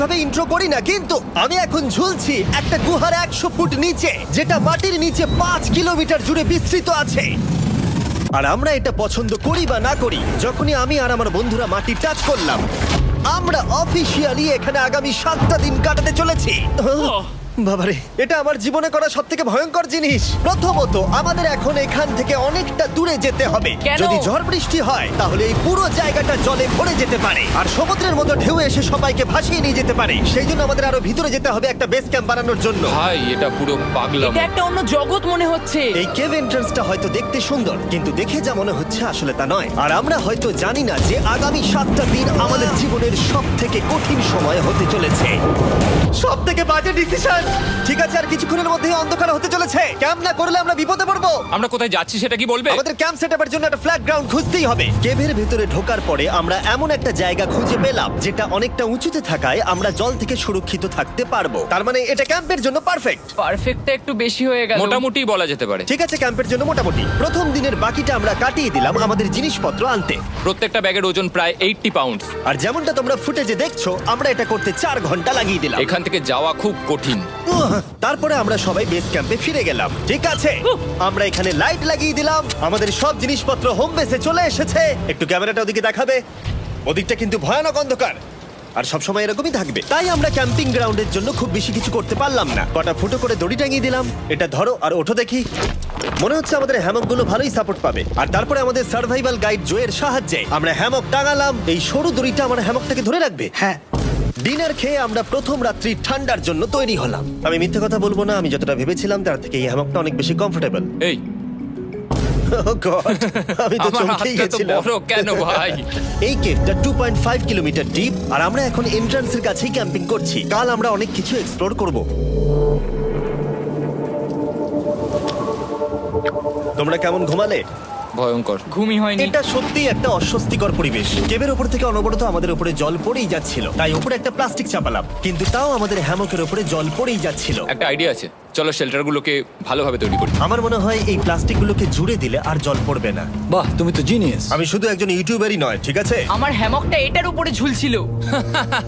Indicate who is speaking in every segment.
Speaker 1: তবে ইন্ট্রো করি না, কিন্তু আমি এখন ঝুলছি একটা গুহার 100 ফুট নিচে, যেটা মাটির নিচে 5 কিলোমিটার জুড়ে বিস্তৃত আছে। আর আমরা এটা পছন্দ করি বা না করি, যখনই আমি আর আমার বন্ধুরা মাটি টাচ করলাম, আমরা অফিসিয়ালি এখানে আগামী 7টা দিন কাটাতে চলেছি। বাবারে, এটা আমার জীবনে করা সবথেকে ভয়ঙ্কর জিনিস। প্রথমত, আমাদের এখন এখান থেকে অনেকটা দূরে যেতে হবে।
Speaker 2: কেন?
Speaker 1: যদি ঝড় বৃষ্টি হয় তাহলে এই পুরো জায়গাটা জলে ভরে যেতে পারে, আর সমুদ্রের মতো ঢেউ এসে সবাইকে ভাসিয়ে নিয়ে যেতে পারে। সেই জন্য আমাদের আরো ভিতরে যেতে হবে একটা বেস ক্যাম্প বানানোর জন্য।
Speaker 3: ভাই এটা পুরো পাগলাম।
Speaker 2: এটা একটা অন্য জগৎ মনে হচ্ছে।
Speaker 1: এই কেভ এন্ট্রান্সটা হয়তো দেখতে সুন্দর, কিন্তু দেখে যা মনে হচ্ছে আসলে তা নয়। আর আমরা হয়তো জানি না যে আগামী 7টা দিন আমাদের জীবনের সব থেকে কঠিন সময় হতে চলেছে। সব থেকে বাজে ডিসিশন। ঠিক আছে, আর কিছুক্ষণের মধ্যেই অন্ধকার হতে চলেছে। ক্যাম্প না করলে আমরা বিপদে পড়বো।
Speaker 3: আমরা কোথায় যাচ্ছি সেটা কি বলবে?
Speaker 1: আমাদের ক্যাম্প সেটআপের জন্য একটা ফ্ল্যাট গ্রাউন্ড খুঁজতেই হবে। কেভের ভেতরে ঢোকার পরে আমরা এমন একটা জায়গা খুঁজে পেলাম যেটা অনেকটা উঁচুতে থাকায় আমরা জল থেকে সুরক্ষিত থাকতে পারবো। তার মানে এটা ক্যাম্পের জন্য পারফেক্ট।
Speaker 2: পারফেক্টটা একটু বেশি হয়ে গেল।
Speaker 3: মোটামুটি বলা যেতে পারে।
Speaker 1: ঠিক আছে, ক্যাম্পের জন্য মোটামুটি। প্রথম দিনের বাকিটা আমরা কাটিয়ে দিলাম আমাদের জিনিসপত্র আনতে।
Speaker 3: প্রত্যেকটা ব্যাগের ওজন প্রায় 80 পাউন্ডস।
Speaker 1: আর যেমনটা তোমরা ফুটেজে দেখছো, আমরা এটা করতে 4 ঘন্টা লাগিয়ে দিলাম।
Speaker 3: এখান থেকে যাওয়া খুব কঠিন।
Speaker 1: তারপরে আমরা সবাই বেস ক্যাম্পে ফিরে গেলাম। ঠিক আছে, আমরা এখানে লাইট লাগিয়ে দিলাম। আমাদের সব জিনিসপত্র হোম বেসে চলে এসেছে। একটু ক্যামেরাটা ওদিকে দেখাবে? ওদিকটা কিন্তু ভয়ানক অন্ধকার, আর সবসময় এরকমই থাকবে। তাই আমরা ক্যাম্পিং গ্রাউন্ডের জন্য খুব বেশি কিছু করতে পারলাম না। কটা ফুটো করে দড়ি টাঙিয়ে দিলাম। এটা ধরো আর ওঠো দেখি। মনে হচ্ছে আমাদের হ্যামকগুলো ভালোই সাপোর্ট পাবে। আর তারপরে আমাদের সার্ভাইভাল গাইড জোয়ের সাহায্যে আমরা হ্যামক টাঙালাম। এই সরু দড়িটা আমার হ্যামকটাকে ধরে রাখবে।
Speaker 4: হ্যাঁ,
Speaker 1: ডিনার খেয়ে আমরা প্রথম রাত্রি ঠান্ডার জন্য তৈরি হলাম। আমি মিথ্যে কথা বলবো না, আমি যতটা ভেবেছিলাম তার থেকে এই হ্যামকটা অনেক বেশি কমফোর্টেবল।
Speaker 3: এই
Speaker 1: আমি তো
Speaker 3: আমার
Speaker 1: চমকেই
Speaker 3: হাতটা তো
Speaker 1: গেছিলাম।
Speaker 3: বড় কেন ভাই?
Speaker 1: এই কেভটা 2.5 কিলোমিটার ডিপ, আর আমরা এখন এন্ট্রান্সের কাছেই ক্যাম্পিং করছি। কাল আমরা অনেক কিছু এক্সপ্লোর করব। তোমরা কেমন ঘুমালে?
Speaker 3: ভয়ঙ্কর।
Speaker 2: ঘুমই হয়নি।
Speaker 1: এটা সত্যিই একটা অস্বস্তিকর পরিবেশ। কেবের উপর থেকে অনবরত আমাদের উপরে জল পড়েই যাচ্ছিল, তাই উপরে একটা প্লাস্টিক চাপালাম, কিন্তু তাও আমাদের হ্যামকের উপরে জল পড়েই যাচ্ছিল।
Speaker 3: একটা আইডিয়া আছে, চলো শেল্টারগুলোকে ভালোভাবে তৈরি করি।
Speaker 1: আমার মনে হয় এই প্লাস্টিকগুলোকে জুড়ে দিলে আর জল পড়বে না।
Speaker 4: বাহ, তুমি তো জিনিয়াস।
Speaker 1: আমি শুধু একজন ইউটিউবারই নয়, ঠিক আছে?
Speaker 2: আমার হ্যামকটা এটার উপরে ঝুলছিল।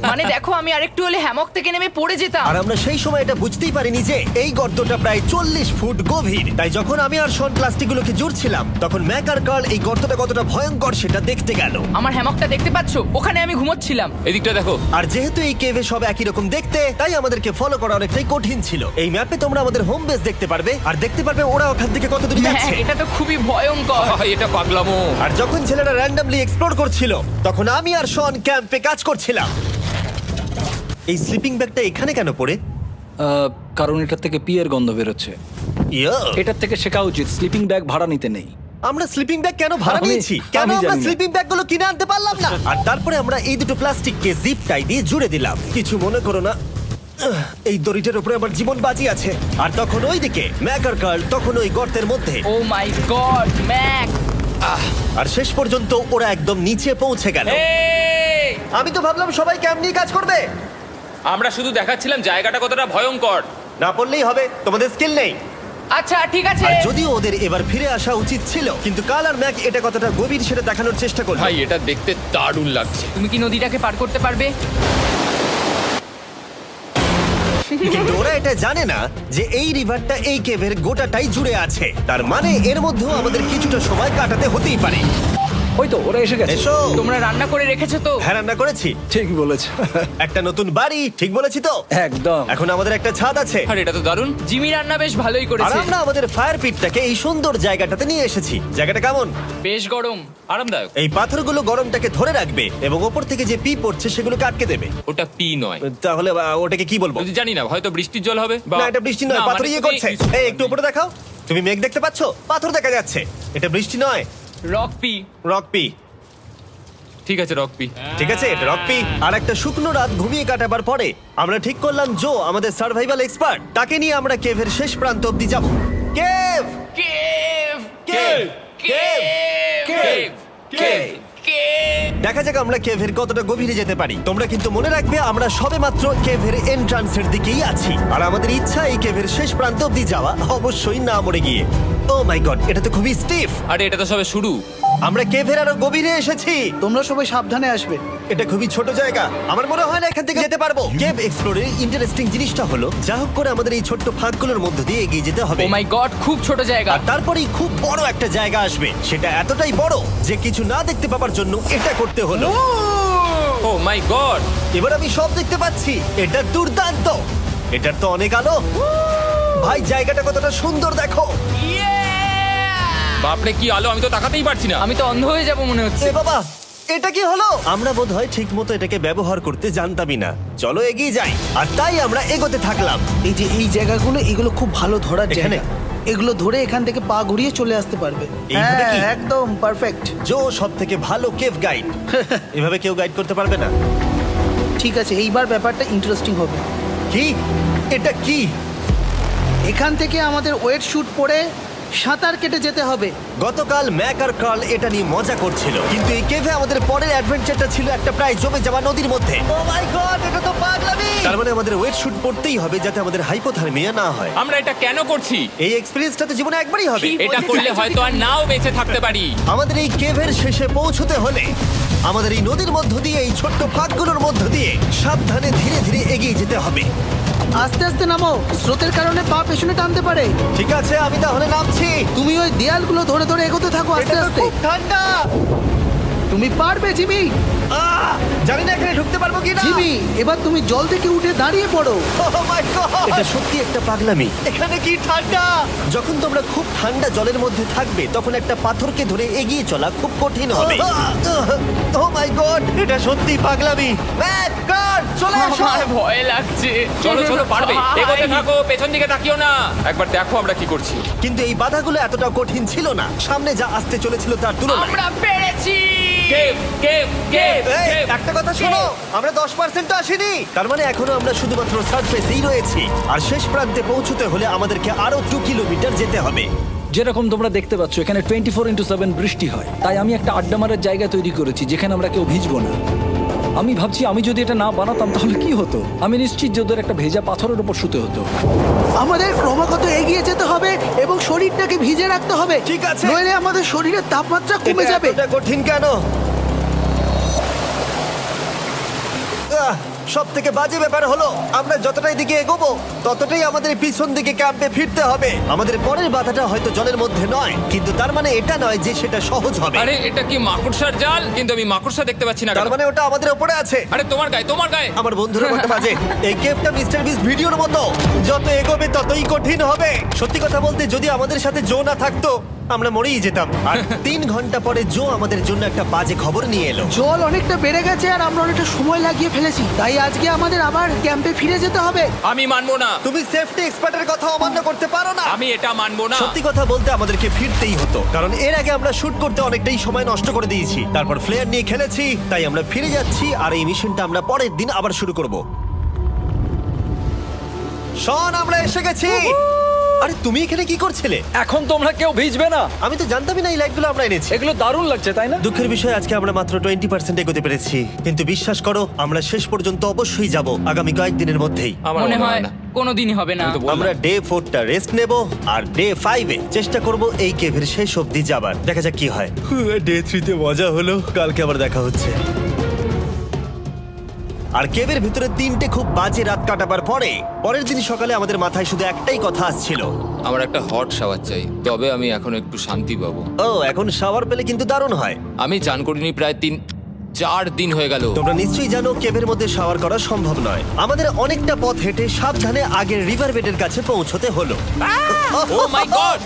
Speaker 2: মানে দেখো, আমি আরেকটু হলে হ্যামক থেকে নেমে পড়ে যেতাম।
Speaker 1: আর আমরা সেই সময় এটা বুঝতেই পারিনি যে এই গর্তটা প্রায় 40 ফুট গভীর। তাই যখন আমি আর শন প্লাস্টিকগুলোকে জুড়ছিলাম, তখন ম্যাক আর কার্ল এই গর্তটা কতটা ভয়ঙ্কর সেটা দেখতে গেল।
Speaker 2: আমার হ্যামকটা দেখতে পাচ্ছো? ওখানে আমি ঘুমোচ্ছিলাম।
Speaker 3: এদিকটা দেখো।
Speaker 1: আর যেহেতু এই কেভে সব একই রকম দেখতে, তাই আমাদেরকে ফলো করা অনেকটাই কঠিন ছিল। এই ম্যাপে তোমরা আমাদের হোম বেস দেখতে পারবে, আর দেখতে পারবে ওরা ওখান থেকে কত দূর
Speaker 2: হ্যাঁ,
Speaker 1: যাচ্ছে।
Speaker 2: এটা তো খুবই ভয়ঙ্কর।
Speaker 3: এটা পাগলামো।
Speaker 1: আর যখন ছেলেরা র্যান্ডমলি এক্সপ্লোর করছিল, তখন আমি আর শন ক্যাম্পে কাজ করছিলাম। এই স্লিপিং ব্যাগটা এখানে কেন পড়ে?
Speaker 4: কারণ এটার থেকে পিয়ের গন্ধ বেরোচ্ছে।
Speaker 1: ইয়া,
Speaker 4: এটার থেকে শেখা উচিত স্লিপিং ব্যাগ ভাড়া নিতে নেই।
Speaker 1: আমরা স্লিপিং ব্যাগ কেন ভাড়া
Speaker 4: আমি-
Speaker 1: নিয়েছি? কেন
Speaker 4: আমি
Speaker 1: আমরা
Speaker 4: জানি না।
Speaker 1: স্লিপিং ব্যাগ গুলো কিনে আনতে পারলাম না? আর তারপরে আমরা এই দুটো প্লাস্টিককে জিপ টাই দিয়ে জুড়ে দিলাম। কিছু মনে করো না, এই দড়িটার উপরে আমার জীবন বাজি আছে। আর তখন ওইদিকে ম্যাক আর কার্ল তখন ওই গর্তের মধ্যে।
Speaker 2: ও মাই গড, ম্যাক!
Speaker 1: আর শেষ পর্যন্ত ওরা একদম নিচে পৌঁছে গেল।
Speaker 3: এই!
Speaker 1: আমি তো ভাবলাম সবাই ক্যাম্প নিয়ে কাজ করবে।
Speaker 3: আমরা শুধু দেখাচ্ছিলাম জায়গাটা কতটা ভয়ঙ্কর।
Speaker 1: না পড়লেই হবে, তোমাদের স্কিল নেই।
Speaker 2: আচ্ছা, ঠিক আছে।
Speaker 1: আর যদিও ওদের এবার ফিরে আসা উচিত ছিল, কিন্তু কাল আর ম্যাক এটা কতটা গভীর সেটা দেখানোর চেষ্টা করলো।
Speaker 3: ভাই এটা দেখতে দারুণ লাগছে।
Speaker 2: তুমি কি নদীটাকে পার করতে পারবে?
Speaker 1: কিন্তু ওরা এটা জানে না যে এই রিভারটা এই কেভের গোটাটাই জুড়ে আছে। তার মানে এর মধ্যেও আমাদের কিছুটা সময় কাটাতে হতেই পারে।
Speaker 4: ওই তো ওরা এসে গেছে।
Speaker 1: এসো।
Speaker 2: তোমরা রান্না করে রেখেছো তো?
Speaker 1: হ্যাঁ, রান্না করেছি।
Speaker 4: ঠিক বলেছ।
Speaker 1: একটা নতুন বাড়ি, ঠিক বলেছি তো?
Speaker 4: একদম।
Speaker 1: এখন আমাদের একটা ছাদ আছে।
Speaker 3: আর এটা তো দারুণ।
Speaker 2: জিমি রান্না বেশ ভালোই
Speaker 1: আর
Speaker 2: করেছে।
Speaker 1: আমরা আমাদের ফায়ার পিটটাকে এই সুন্দর জায়গাটাতে নিয়ে এসেছি। জায়গাটা কেমন?
Speaker 2: বেশ গরম।
Speaker 3: আরামদায়ক।
Speaker 1: এই পাথরগুলো গরমটাকে ধরে রাখবে এবং ওপর থেকে যে পি পড়ছে সেগুলোকে আটকে দেবে।
Speaker 3: ওটা পি নয়।
Speaker 1: তাহলে ওটাকে কি বলবো?
Speaker 3: যদি জানি না, হয়তো বৃষ্টির জল হবে বা
Speaker 1: না, এটা বৃষ্টি নয়,
Speaker 3: না,
Speaker 1: পাথর
Speaker 3: মানে
Speaker 1: ইয়ে
Speaker 3: তুমি-
Speaker 1: করছে। এই একটু উপরে দেখাও। তুমি মেঘ দেখতে পাচ্ছো? পাথর দেখা যাচ্ছে। এটা বৃষ্টি নয়,
Speaker 2: রক পি।
Speaker 1: Rock P.
Speaker 3: ঠিক আছে, রক পি।
Speaker 1: ঠিক আছে, এটা রক পি। আর একটা শুকনো রাত ঘুমিয়ে কাটাবার পরে আমরা ঠিক করলাম জো আমাদের সার্ভাইভাল এক্সপার্ট, তাকে নিয়ে আমরা কেভের শেষ প্রান্ত অব্দি যাব। Cave,
Speaker 2: cave!
Speaker 1: Cave,
Speaker 2: cave!
Speaker 1: Cave, cave.
Speaker 2: Cave!
Speaker 1: দেখা যাক আমরা কেভের কতটা গভীরে যেতে পারি। তোমরা কিন্তু মনে রাখবে আমরা সবেমাত্র কেভের এন্ট্রান্সের দিকেই আছি, আর আমাদের ইচ্ছা এই কেভের শেষ প্রান্ত অব্দি যাওয়া, অবশ্যই না মরে গিয়ে। ও মাই গড, এটা তো খুবই স্টিফ।
Speaker 3: আরে এটা তো সবে শুরু।
Speaker 1: আমরা কেভের আরো গভীরে এসেছি।
Speaker 4: তোমরা সবাই সাবধানে আসবে।
Speaker 1: এটা খুবই ছোট জায়গা, আমার মনে হয় না এখান থেকে যেতে পারবো। কেভ এক্সপ্লোরের ইন্টারেস্টিং জিনিসটা হলো যা হোক করে আমাদের এই ছোট্ট ফাঁকগুলোর মধ্য দিয়ে এগিয়ে যেতে হবে।
Speaker 2: ও মাই গড, খুব ছোট জায়গা।
Speaker 1: আর তারপরেই খুব বড় একটা জায়গা আসবে, সেটা এতটাই বড় যে কিছু না দেখতে পাওয়ার জন্য এটা করতে হলো।
Speaker 3: ও মাই গড!
Speaker 1: এবার আমি সব দেখতে পাচ্ছি, এটা দুর্দান্ত। এটার তো অনেক আলো। ভাই জায়গাটা কতটা সুন্দর দেখো।
Speaker 3: বাপরে কি আলো, আমি তো তাকাতেই পারছি না।
Speaker 2: আমি তো অন্ধ হয়ে যাব মনে হচ্ছে।
Speaker 1: এ বাবা, এটা কি হলো? আমরা বোধহয় ঠিক মতো এটাকে ব্যবহার করতে জানতামই না। চলো এগিয়ে যাই। আর তাই আমরা এগোতে থাকলাম।
Speaker 5: এই যে এই জায়গাগুলো, এগুলো খুব ভালো ধরার
Speaker 1: এখানে?
Speaker 5: জায়গা। এগুলো ধরে এখান থেকে পা ঘুরিয়ে চলে আসতে পারবে।
Speaker 1: এইভাবে কি?
Speaker 5: একদম পারফেক্ট।
Speaker 1: জো সব থেকে ভালো কেভ গাইড। এভাবে কেউ গাইড করতে পারবে না।
Speaker 5: ঠিক আছে, এইবার ব্যাপারটা ইন্টারেস্টিং হবে।
Speaker 1: কি? এটা কি?
Speaker 5: এখান থেকে আমাদের ওয়েট শুট পরে সাঁতার কেটে যেতে হবে।
Speaker 1: গতকাল ম্যাক আর কার্ল এটা নিয়ে মজা করছিল, কিন্তু এই কেভে আমাদের পরের অ্যাডভেঞ্চারটা ছিল একটা প্রায় জমে যাওয়া নদীর মধ্যে। ও মাই গড, এটা তো পাগলামি! তার মানে আমাদের ওয়েট শুট পড়তেই হবে যাতে আমাদের হাইপোথার্মিয়া না হয়।
Speaker 3: আমরা এটা কেন করছি?
Speaker 1: এই এক্সপেরিয়েন্সটা তো জীবনে একবারই হবে।
Speaker 3: এটা করলে হয়তো আর নাও বেঁচে থাকতে পারি।
Speaker 1: আমাদের এই কেভের শেষে পৌঁছতে হলে আমাদের এই নদীর মধ্য দিয়ে, এই ছোট্ট ফাঁকগুলোর মধ্য দিয়ে সাবধানে ধীরে ধীরে এগিয়ে যেতে হবে।
Speaker 5: আস্তে আস্তে নামো, স্রোতের কারণে পা পেছনে টানতে পারে।
Speaker 1: ঠিক আছে, আমি তাহলে নামছি।
Speaker 5: তুমি ওই দেয়ালগুলো ধরে ধরে এগোতে থাকো আস্তে
Speaker 1: এটা তো
Speaker 5: আস্তে।
Speaker 1: খুব ঠান্ডা।
Speaker 5: তুমি পারবে জিমি।
Speaker 1: জানি না এখানে ঢুকতে পারবো কি না।
Speaker 5: জিমি, এবার তুমি জল থেকে উঠে দাঁড়িয়ে পড়ো।
Speaker 1: এটা সত্যি একটা পাগলামি। এখানে কি ঠান্ডা! যখন তোমরা খুব ঠান্ডা জলের মধ্যে থাকবে তখন একটা পাথরকে ধরে এগিয়ে চলা খুব কঠিন হবে। ও মাই গড, এটা সত্যি পাগলামি। ম্যাক, গড, চলে এসো।
Speaker 2: আমার ভয় লাগছে।
Speaker 3: চলো চলো, পারবে।
Speaker 2: ভাই।
Speaker 3: এগোতে থাকো, পেছন দিকে তাকিও না। একবার দেখো আমরা কি করছি।
Speaker 1: কিন্তু এই বাধাগুলো এতটা কঠিন ছিল না সামনে যা আসতে চলেছিল তার তুলনায়।
Speaker 2: আমরা পেরেছি।
Speaker 3: কেভ কেভ কেভ
Speaker 1: এই,
Speaker 3: কেভ।
Speaker 1: একটা কথা শোনো, আমরা 10% আসিনি। তার মানে এখনো আমরা শুধুমাত্র সার্ফেসেই রয়েছি, আর শেষ প্রান্তে পৌঁছতে হলে আমাদেরকে আরো 2 কিলোমিটার যেতে হবে।
Speaker 4: যেরকম তোমরা দেখতে পাচ্ছ এখানে 24x7 বৃষ্টি হয়, তাই আমি একটা আড্ডা মারার জায়গা তৈরি করেছি যেখানে আমরা কেউ ভিজবো না। আমি ভাবছি আমি যদি এটা না বানাতাম তাহলে কি হতো। আমি নিশ্চিত যে ওদের একটা ভেজা পাথরের উপর শুতে হতো।
Speaker 5: আমাদের ক্রমাগত এগিয়ে যেতে হবে এবং শরীরটাকে ভিজে রাখতে হবে।
Speaker 1: ঠিক আছে।
Speaker 5: নইলে আমাদের শরীরের তাপমাত্রা কমে
Speaker 1: এটা
Speaker 5: যাবে।
Speaker 1: এতটা কঠিন কেন? সব থেকে বাজে ব্যাপার হলো আমরা যতটাই দিকে এগোবো ততটাই আমাদের পিছন দিকে ক্যাম্পে ফিরতে হবে। আমাদের পরের বাধাটা হয়তো জলের মধ্যে নয়, কিন্তু তার মানে এটা নয় যে সেটা সহজ হবে।
Speaker 3: আরে এটা কি মাকড়সার জাল? কিন্তু আমি মাকড়সা দেখতে পাচ্ছি না
Speaker 1: তার
Speaker 3: কেন?
Speaker 1: মানে ওটা আমাদের উপরে আছে।
Speaker 3: আরে তোমার গায়ে, তোমার গায়ে।
Speaker 1: আমার বন্ধুরা বলতে বাজে, এই গেমটা মিস্টার বিস ভিডিওর মতো, যত এগোবে ততই কঠিন হবে। সত্যি কথা বলতে যদি আমাদের সাথে জো না থাকতো আমরা মরেই যেতাম। আর 3 ঘন্টা পরে জো আমাদের জন্য একটা বাজে খবর নিয়ে এলো।
Speaker 5: জল অনেকটা বেড়ে গেছে আর আমরা অনেকটা সময় লাগিয়ে ফেলেছি, তাই আজকে আমাদের আবার ক্যাম্পে ফিরে যেতে হবে।
Speaker 3: আমি মানবো না।
Speaker 1: তুমি সেফটি এক্সপার্টের কথা অমান্য করতে পারো না।
Speaker 3: আমি এটা মানবো না।
Speaker 1: সত্যি কথা বলতে আমাদেরকে ফিরতেই হতো, কারণ এর আগে আমরা শুট করতে অনেকটাই সময় নষ্ট করে দিয়েছি, তারপর ফ্লেয়ার নিয়ে খেলেছি, তাই আমরা ফিরে যাচ্ছি আর এই মিশনটা আমরা পরের দিন আবার শুরু করব। শন, আমরা এসে গেছি। আরে তুমি এখানে কি করছিলে?
Speaker 4: এখন তোমরা কেউ ভিজবে না।
Speaker 1: আমি তো জানতামই না এই লাইটগুলো আমরা এনেছি।
Speaker 4: এগুলো দারুণ লাগছে তাই না?
Speaker 1: দুঃখের বিষয় আজকে আমরা মাত্র 20% এগোতে পেরেছি, কিন্তু বিশ্বাস করো আমরা শেষ পর্যন্ত অবশ্যই যাব আগামী কয়েকদিনের মধ্যেই।
Speaker 3: আমার
Speaker 2: মনে হয়
Speaker 3: না।
Speaker 2: কোনোদিনই হবে না।
Speaker 3: আমি তো বললাম।
Speaker 1: আমরা ডে 4টা রেস্ট নেব আর ডে 5-এ চেষ্টা করব এই কেভের শেষ অবধি যাবার। দেখা যাক কি হয়। ডে 3-তে মজা হলো, কালকে আবার দেখা হচ্ছে। আর কেভের ভিতরে 3টে খুব বাজে রাত কাটাবার পরে পরের দিন সকালে আমাদের মাথায় শুধু একটাই কথা আসছিল,
Speaker 3: আমার একটা হট শাওয়ার চাই, তবে আমি এখন একটু শান্তি পাবো।
Speaker 1: ও এখন শাওয়ার পেলে কিন্তু দারুণ হয়।
Speaker 3: আমি চান করিনি প্রায় 3-4 দিন হয়ে গেল।
Speaker 1: তোমরা নিশ্চয়ই জানো কেভের মধ্যে শাওয়ার করা সম্ভব নয়। আমাদের অনেকটা পথ হেঁটে সাবধানে আগের রিভার বেডের কাছে পৌঁছতে হলো।
Speaker 3: ও মাই গড!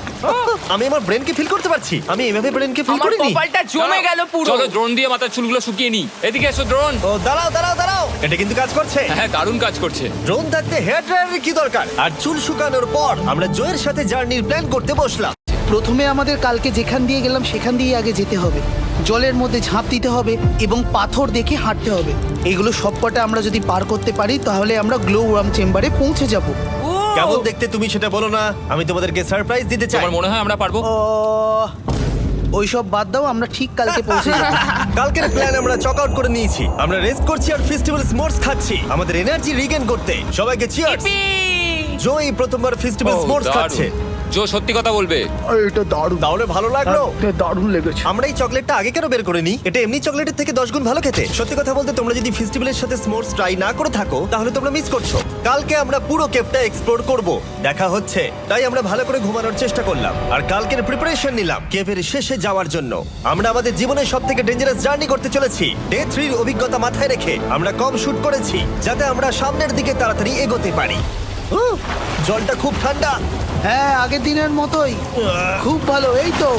Speaker 1: আমি আমার ব্রেনকে ফিল করতে পারছি। আমি এভাবে ব্রেনকে ফিল
Speaker 2: আমার
Speaker 1: করিনি।
Speaker 2: কপালটা জমে গেল পুরো।
Speaker 3: চলো ড্রোন দিয়ে মাথার চুলগুলো শুকিয়ে নি। এদিকে এসো ড্রোন।
Speaker 1: ও দাঁড়াও দাঁড়াও দাঁড়াও, এটা কিন্তু কাজ করছে।
Speaker 3: হ্যাঁ, দারুণ কাজ করছে।
Speaker 1: ড্রোন থাকতে হেয়ার ড্রায়ারের কি দরকার? আর চুল শুকানোর পর আমরা জয়ের সাথে জার্নির প্ল্যান করতে বসলাম।
Speaker 5: প্রথমে আমাদের কালকে যেখান দিয়ে গেলাম সেখান দিয়ে আগে যেতে হবে। জলের মধ্যে ঝাঁপ দিতে হবে এবং পাথর দেখে হাঁটতে হবে। এগুলো সবকটা আমরা যদি পার করতে পারি তাহলে আমরা গ্লো ওয়ার্ম চেম্বারে পৌঁছে যাব।
Speaker 1: কেমন দেখতে তুমি সেটা বলো না, আমি তোমাদেরকে সারপ্রাইজ দিতে চাই।
Speaker 3: তোমার মনে হয় আমরা পারবো?
Speaker 5: ওইসব বাদ দাও, আমরা ঠিক কালকে পৌঁছে যাব।
Speaker 1: কালকের প্ল্যান আমরা চক আউট করে নিয়েছি। আমরা রেস্ট করছি আর ফেস্টিভ্যাল স্মোর্টস খাচ্ছি আমাদের এনার্জি রিগেন করতে। সবাইকে চিয়ার্স।
Speaker 2: Yippee!
Speaker 1: জো এই প্রথমবার ফেস্টিভ্যাল
Speaker 3: Oh,
Speaker 1: স্মোর্টস
Speaker 3: দারুণ।
Speaker 1: খাচ্ছে।
Speaker 3: জো সত্যি কথা বলবে।
Speaker 5: এটা দারুণ,
Speaker 1: তাহলে ভালো লাগলো।
Speaker 5: এটা দারুণ লেগেছে।
Speaker 1: আমরা এই চকলেটটা আগে কেন বের করিনি? এটা এমনি চকলেটের থেকে 10 গুণ ভালো খেতে। সত্যি কথা বলতে তোমরা যদি ফেস্টিভ্যালের সাথে স্মোর্স ট্রাই না করে থাকো তাহলে তোমরা মিস করছো। কালকে আমরা পুরো কেভটা এক্সপ্লোর করব, দেখা হচ্ছে। তাই আমরা ভালো করে ঘুমানোর চেষ্টা করলাম আর কালকের প্রিপারেশন নিলাম কেভের শেষে যাওয়ার জন্য। আমরা আমাদের জীবনের সবথেকে ডেঞ্জারাস জার্নি করতে চলেছি। ডে 3 এর অভিজ্ঞতা মাথায় রেখে আমরা কম শুট করেছি যাতে আমরা সামনের দিকে তাড়াতাড়ি এগোতে পারি। জলটা খুব ঠান্ডা
Speaker 5: হ্যাঁ, আগের দিনের মতোই খুব ভালো। এই তো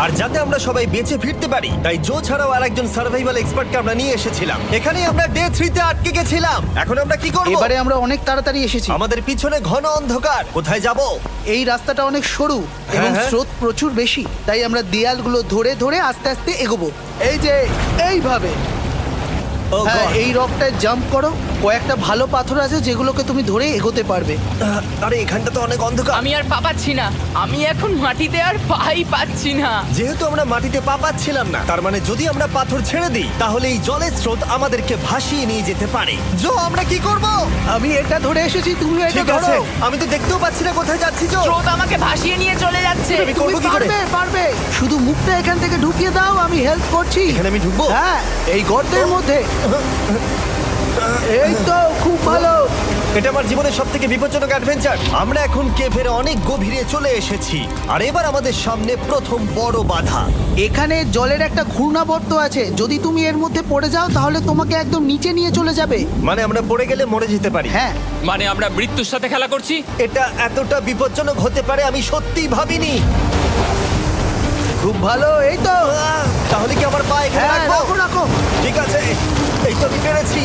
Speaker 1: আর যাতে আমরা সবাই বেঁচে ফিরতে পারি তাই জো ছাড়াও আরেকজন সার্ভাইভাল এক্সপার্টকে আমরা নিয়ে এসেছিলাম। এখানেই আমরা ডে 3 তে আটকে গেছিলাম। এখন আমরা কি করব?
Speaker 5: এবারে আমরা অনেক তাড়াতাড়ি এসেছি।
Speaker 1: আমাদের পিছনে ঘন অন্ধকার, কোথায় যাব?
Speaker 5: এই রাস্তাটা অনেক সরু এবং
Speaker 1: হ্যাঁ।
Speaker 5: স্রোত প্রচুর বেশি, তাই আমরা দেয়ালগুলো ধরে ধরে আস্তে আস্তে এগোবো। এই যে এইভাবে।
Speaker 1: ও
Speaker 5: হ্যাঁ,
Speaker 1: God!
Speaker 5: এই রকটায় জাম্প করো। কয়েকটা ভালো পাথর আছে যেগুলোকে তুমি ধরে এগোতে পারবে।
Speaker 1: আরে এখানটা তো অনেক অন্ধকার।
Speaker 2: আমি আর পা পাচ্ছি না, আমি এখন মাটিতে আর পাই পাচ্ছি না।
Speaker 1: যেহেতু আমরা মাটিতে পা পাচ্ছিলাম না, তার মানে যদি আমরা পাথর ছেড়ে দিই তাহলে এই জলের স্রোত আমাদেরকে ভাসিয়ে নিয়ে যেতে পারে। জো, আমরা কি করব?
Speaker 5: আমি এটা ধরে এসেছি, তুমি এটা
Speaker 1: ঠিক
Speaker 5: ধরো।
Speaker 1: আছে, আমি তো দেখতেও পাচ্ছি না কোথায় যাচ্ছি। জো,
Speaker 2: স্রোত আমাকে ভাসিয়ে নিয়ে চলে যাচ্ছে।
Speaker 1: আমি
Speaker 5: তুমি
Speaker 1: করবো কি করে?
Speaker 5: পারবে, পারবে। শুধু মুখটা এখান থেকে ঢুকিয়ে দাও, আমি হেল্প করছি।
Speaker 1: এখানে আমি ঢুকবো?
Speaker 5: হ্যাঁ, এই গর্তের মধ্যে। এই তো, খুব ভালো।
Speaker 1: এটা আমার জীবনের সবথেকে বিপজ্জনক অ্যাডভেঞ্চার। আমরা এখন কেভের অনেক গভীরে চলে এসেছি আর এবার আমাদের সামনে প্রথম বড় বাধা।
Speaker 5: এখানে জলের একটা ঘূর্ণাবর্ত আছে, যদি তুমি এর মধ্যে পড়ে যাও তাহলে তোমাকে একদম নিচে নিয়ে চলে যাবে।
Speaker 1: মানে আমরা পড়ে গেলে মরে যেতে পারি।
Speaker 5: হ্যাঁ,
Speaker 3: মানে আমরা মৃত্যুর সাথে খেলা করছি।
Speaker 1: এটা এতটা বিপজ্জনক হতে পারে আমি সত্যিই ভাবিনি।
Speaker 5: খুব ভালো। এই তো।
Speaker 1: তাহলে কি আমার পা এখানে
Speaker 5: হ্যাঁ,
Speaker 1: রাখবো?
Speaker 5: রাখো রাখো।
Speaker 1: ঠিক আছে, এই তো আমি পেরেছি।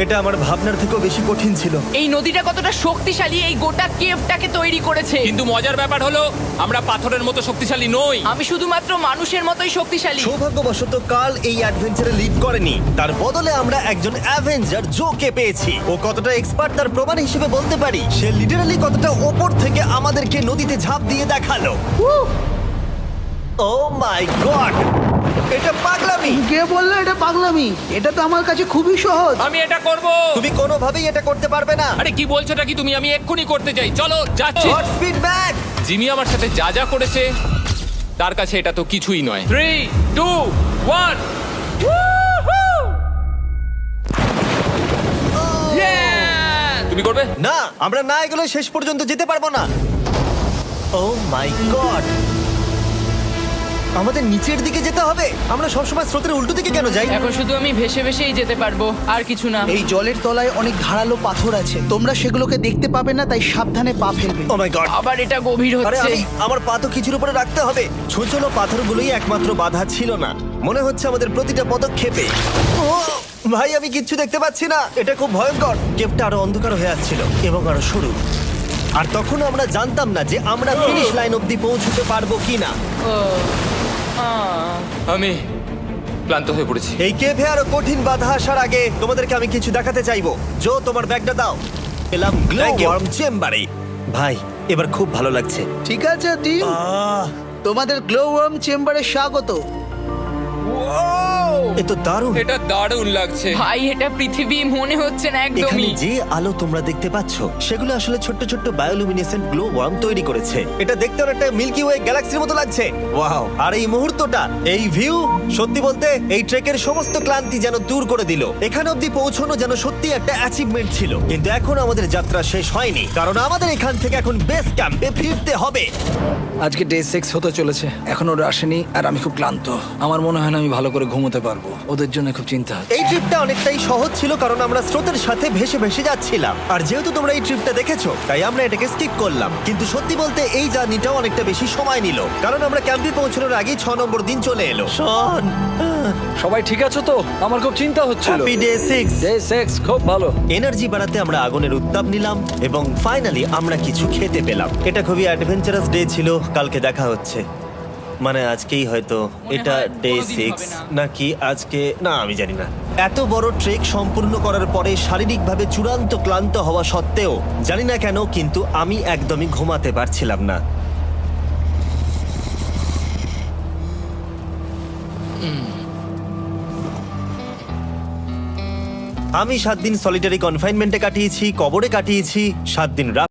Speaker 1: এটা আমার ভাবনার থেকেও বেশি কঠিন ছিল।
Speaker 2: এই নদীটা কতটা শক্তিশালী এই গোটা কেভটাকে তৈরি করেছে।
Speaker 3: কিন্তু মজার ব্যাপার হলো আমরা পাথরের মতো শক্তিশালী নই।
Speaker 2: আমি শুধুমাত্র মানুষের মতোই শক্তিশালী।
Speaker 1: সৌভাগ্যবশত কাল এই অ্যাডভেঞ্চারে লিড করেনি, তার বদলে আমরা একজন অ্যাভেঞ্জার জোকে পেয়েছি। ও কতটা এক্সপার্ট তার প্রমাণ হিসেবে বলতে পারি। সে লিটারালি কতটা ওপর থেকে আমাদেরকে নদীতে ঝাঁপ দিয়ে দেখালো। ও মাই গড, এটা পাগলামি।
Speaker 5: কে বললো এটা পাগলামি? এটা তো আমার কাছে খুবই সহজ।
Speaker 3: আমি এটা করব।
Speaker 1: তুমি কোনোভাবেই এটা করতে পারবে না।
Speaker 3: আরে কি বলছোটা কি তুমি? আমি এক্ষুনি করতে চাই। চলো যাচ্ছি।
Speaker 1: God speed back.
Speaker 3: জিমি আমার সাথে যা যা করেছে তার কাছে এটা তো কিছুই নয়। 3, 2, 1। তুমি করবে?
Speaker 1: না, আমরা না এগুলো শেষ পর্যন্ত যেতে পারবো না। ও মাই গড, আমাদের নিচের দিকে যেতে হবে। আমরা সবসময় স্রোতের উল্টো দিকে কেন যাই?
Speaker 2: এখন শুধু আমি ভেসে ভেসেই যেতে পারবো, আর কিছু না।
Speaker 5: এই জলের তলায় অনেক ধারালো পাথর আছে, তোমরা সেগুলোকে দেখতে পাবে না, তাই সাবধানে পা ফেলবে।
Speaker 1: ও মাই গড,
Speaker 2: আবার এটা গভীর
Speaker 1: আরে
Speaker 2: হচ্ছে।
Speaker 1: আমার পা তো কিছুর উপরে রাখতে হবে। ছোট ছোট পাথরগুলোই একমাত্র বাধা ছিল না, মনে হচ্ছে আমাদের প্রতিটা পদক্ষেপে। ও ভাই, আমি কিচ্ছু দেখতে পাচ্ছি না। এটা খুব ভয়ঙ্কর। কেভটা আরো অন্ধকার হয়ে আসছিল এবং আরো সরু। আর তখন আমরা জানতাম না যে আমরা ফিনিশ লাইন অবধি পৌঁছতে পারবো কিনা।
Speaker 3: আমি ক্লান্ত হয়ে পড়েছি।
Speaker 1: এই কেভে আরো কঠিন বাধা আসার আগে তোমাদেরকে আমি কিছু দেখাতে চাইবো। জো, তোমার ব্যাগটা দাও। এলাম গ্লো
Speaker 3: Thank you.
Speaker 1: ওয়ার্ম চেম্বারে। ভাই, এবার খুব ভালো লাগছে।
Speaker 5: ঠিক আছে টিম, তোমাদের গ্লো ওয়ার্ম চেম্বারে স্বাগত।
Speaker 1: এ তো দারুণ।
Speaker 3: এটা দারুণ লাগছে।
Speaker 2: ভাই, এটা পৃথিবী মনে হচ্ছে না
Speaker 1: এখানে
Speaker 2: একদমই।
Speaker 1: যে আলো তোমরা দেখতে পাচ্ছ সেগুলো আসলে ছোট্ট ছোট্ট বায়োলুমিনেসেন্ট গ্লো ওয়ার্ম তৈরি করেছে। এটা দেখতে অনেকটা মিল্কি ওয়ে গ্যালাক্সির মতো লাগছে। ওয়াও! আর এই মুহূর্তটা, এই ভিউ, সত্যি বলতে এই ট্রেকের সমস্ত ক্লান্তি যেন দূর করে দিল। এখানে অবধি পৌঁছানো যেন সত্যি একটা অ্যাচিভমেন্ট ছিল। কিন্তু এখন আমাদের যাত্রা শেষ হয়নি, কারণ আমাদের এখান থেকে এখন বেস ক্যাম্পে ফিরতে হবে।
Speaker 4: আজকে ডে 6 হতে চলেছে, এখনো ওরা আসেনি আর আমি খুব ক্লান্ত। আমার মনে হয় না আমি ভালো করে ঘুমোতে পারবো। ওদের জন্য খুব চিন্তা হচ্ছে।
Speaker 1: এই ট্রিপটা অনেকটাই সহজ ছিল কারণ আমরা স্রোতের সাথে ভেসে ভেসে যাচ্ছিলাম। আর যেহেতু তোমরা এই ট্রিপটা দেখেছো তাই আমরা এটাকে স্কিপ করলাম। কিন্তু সত্যি বলতে এই জার্নিটাও অনেকটা বেশি সময় নিল, কারণ আমরা ক্যাম্পে পৌঁছানোর আগেই 6 নম্বর দিন চলে এলো। শন,
Speaker 4: সবাই ঠিক আছো তো? আমার খুব চিন্তা হচ্ছিল।
Speaker 1: Happy day 6।
Speaker 4: ডে 6 খুব ভালো।
Speaker 1: এনার্জি বাড়াতে আমরা আগুনের উত্তাপ নিলাম এবং ফাইনালি আমরা কিছু খেতে পেলাম। এটা খুবই অ্যাডভেঞ্চারাস ডে ছিল। কালকে দেখা হচ্ছে, মানে আজকেই হয়তো। এটা
Speaker 2: হয়
Speaker 1: ডে
Speaker 2: কোনোদিন
Speaker 1: 6
Speaker 2: হবে না।
Speaker 1: নাকি আজকে, না আমি জানি না। এত বড় ট্রেক সম্পূর্ণ করার পরে শারীরিকভাবে চূড়ান্ত ক্লান্ত হওয়া সত্ত্বেও জানি না কেন কিন্তু আমি একদমই ঘুমাতে পারছিলাম না। আমি 7 দিন সলিটারি কনফাইনমেন্টে কাটিয়েছি, কবরে কাটিয়েছি 7 দিন রাত